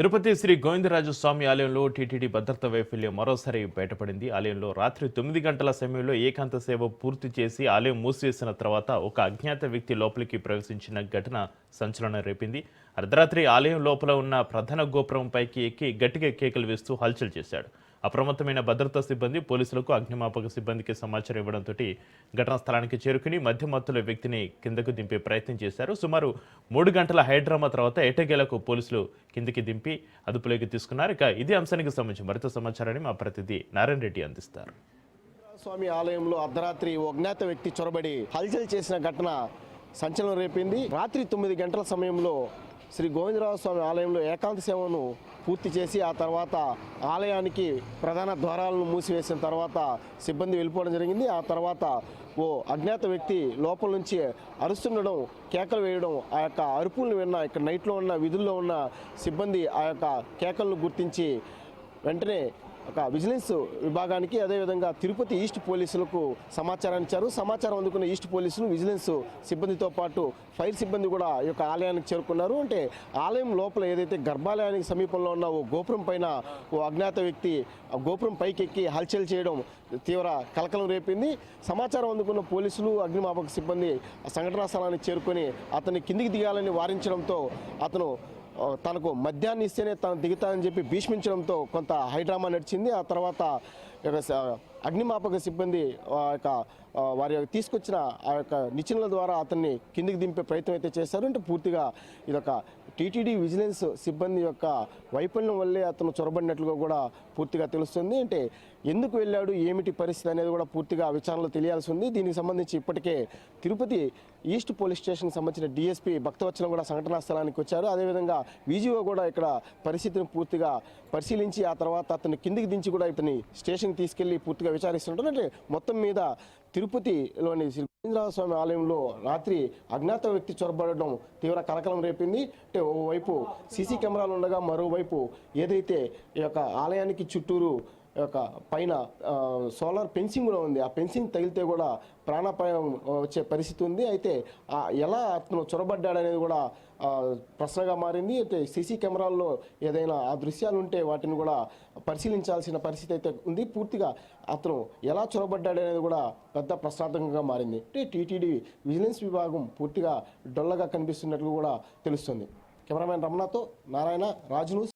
తిరుపతి శ్రీ గోవిందరాజు స్వామి ఆలయంలో టీటీడీ భద్రతా వైఫల్యం మరోసారి బయటపడింది. ఆలయంలో రాత్రి 9 గంటల సమయంలో ఏకాంత సేవ పూర్తి చేసి ఆలయం మూసివేసిన తర్వాత ఒక అజ్ఞాత వ్యక్తి లోపలికి ప్రవేశించిన ఘటన సంచలనం రేపింది. అర్ధరాత్రి ఆలయం లోపల ఉన్న ప్రధాన గోపురం పైకి ఎక్కి గట్టిగా కేకలు వేస్తూ హల్చల్ చేశాడు. అప్రమత్తమైన భద్రతా సిబ్బంది పోలీసులకు అగ్నిమాపక సిబ్బందికి సమాచారం ఇవ్వడంతో ఘటనా స్థలానికి చేరుకుని మధ్యమత్తుల వ్యక్తిని కిందకు దింపే ప్రయత్నం చేశారు. సుమారు 3 గంటల హైడ్రామా తర్వాత ఎటకేలకు పోలీసులు కిందికి దింపి అదుపులోకి తీసుకున్నారు. ఇక ఇదే అంశానికి సంబంధించి మరింత సమాచారాన్ని మా ప్రతినిధి నారాయణ రెడ్డి అందిస్తారు. స్వామి ఆలయంలో అర్ధరాత్రి ఓ అజ్ఞాత వ్యక్తి చొరబడి హల్చల్ చేసిన ఘటన సంచలనం రేపింది. రాత్రి 9 గంటల సమయంలో శ్రీ గోవిందరాజు స్వామి ఆలయంలో ఏకాంత సేవను పూర్తి చేసి ఆ తర్వాత ఆలయానికి ప్రధాన ద్వారాలను మూసివేసిన తర్వాత సిబ్బంది వెళ్ళిపోవడం జరిగింది. ఆ తర్వాత ఓ అజ్ఞాత వ్యక్తి లోపల నుంచి అరుస్తుండడం, కేకలు వేయడం, ఆ యొక్క అరుపులను విన్న ఇక్కడ నైట్లో ఉన్న విధుల్లో ఉన్న సిబ్బంది ఆ యొక్క కేకలను గుర్తించి వెంటనే ఒక విజిలెన్స్ విభాగానికి అదేవిధంగా తిరుపతి ఈస్ట్ పోలీసులకు సమాచారం ఇచ్చారు. సమాచారం అందుకున్న ఈస్ట్ పోలీసులు విజిలెన్స్ సిబ్బందితో పాటు ఫైర్ సిబ్బంది కూడా ఈ యొక్క ఆలయానికి చేరుకున్నారు. అంటే ఆలయం లోపల ఏదైతే గర్భాలయానికి సమీపంలో ఉన్న ఓ గోపురం పైన ఓ అజ్ఞాత వ్యక్తి ఆ గోపురం పైకి ఎక్కి హల్చల్ చేయడం తీవ్ర కలకలం రేపింది. సమాచారం అందుకున్న పోలీసులు అగ్నిమాపక సిబ్బంది సంఘటనా స్థలానికి చేరుకొని అతన్ని కిందికి దిగాలని వారించడంతో అతను తనకు మద్యాన్ని ఇస్తేనే తను దిగుతానని చెప్పి భీష్మించడంతో కొంత హైడ్రామా నడిచింది. ఆ తర్వాత అగ్నిమాపక సిబ్బంది వారి తీసుకొచ్చిన ఆ యొక్క నిచ్చెనల ద్వారా అతన్ని కిందికి దింపే ప్రయత్నం అయితే చేశారు. అంటే పూర్తిగా ఇదొక టీటీడీ విజిలెన్స్ సిబ్బంది యొక్క వైఫల్యం వల్లే అతను చొరబడినట్లుగా కూడా పూర్తిగా తెలుస్తుంది. అంటే ఎందుకు వెళ్ళాడు, ఏమిటి పరిస్థితి అనేది కూడా పూర్తిగా విచారణలో తెలియాల్సి ఉంది. దీనికి సంబంధించి ఇప్పటికే తిరుపతి ఈస్ట్ పోలీస్ స్టేషన్కి సంబంధించిన డిఎస్పీ భక్తవత్సలం కూడా సంఘటనా స్థలానికి వచ్చారు. అదేవిధంగా విజిఓ కూడా ఇక్కడ పరిస్థితిని పూర్తిగా పరిశీలించి ఆ తర్వాత అతన్ని కిందికి దించి కూడా ఇతని స్టేషన్కి తీసుకెళ్లి పూర్తిగా విచారిస్తుంటారు. అంటే మొత్తం మీద తిరుపతిలోని శ్రీ గోవిందరాజ స్వామి ఆలయంలో రాత్రి అజ్ఞాత వ్యక్తి చొరబడడం తీవ్ర కలకలం రేపింది. అంటే ఓవైపు సీసీ కెమెరాలు ఉండగా మరోవైపు ఏదైతే ఈ యొక్క ఆలయానికి చుట్టూరు యొక్క పైన సోలార్ ఫెన్సింగ్ కూడా ఉంది. ఆ ఫెన్సింగ్ తగిలితే కూడా ప్రాణాపాయం వచ్చే పరిస్థితి ఉంది. అయితే ఎలా అతను చొరబడ్డాడనేది కూడా ప్రశ్నగా మారింది. అయితే సీసీ కెమెరాల్లో ఏదైనా ఆ దృశ్యాలు ఉంటే వాటిని కూడా పరిశీలించాల్సిన పరిస్థితి అయితే ఉంది. పూర్తిగా అతను ఎలా చొరబడ్డాడనేది కూడా పెద్ద ప్రశ్నార్థకంగా మారింది. అంటే టీటీడీ విజిలెన్స్ విభాగం పూర్తిగా డొల్లగా కనిపిస్తున్నట్లు కూడా తెలుస్తుంది. కెమెరామెన్ రమణతో నారాయణ, రాజు న్యూస్.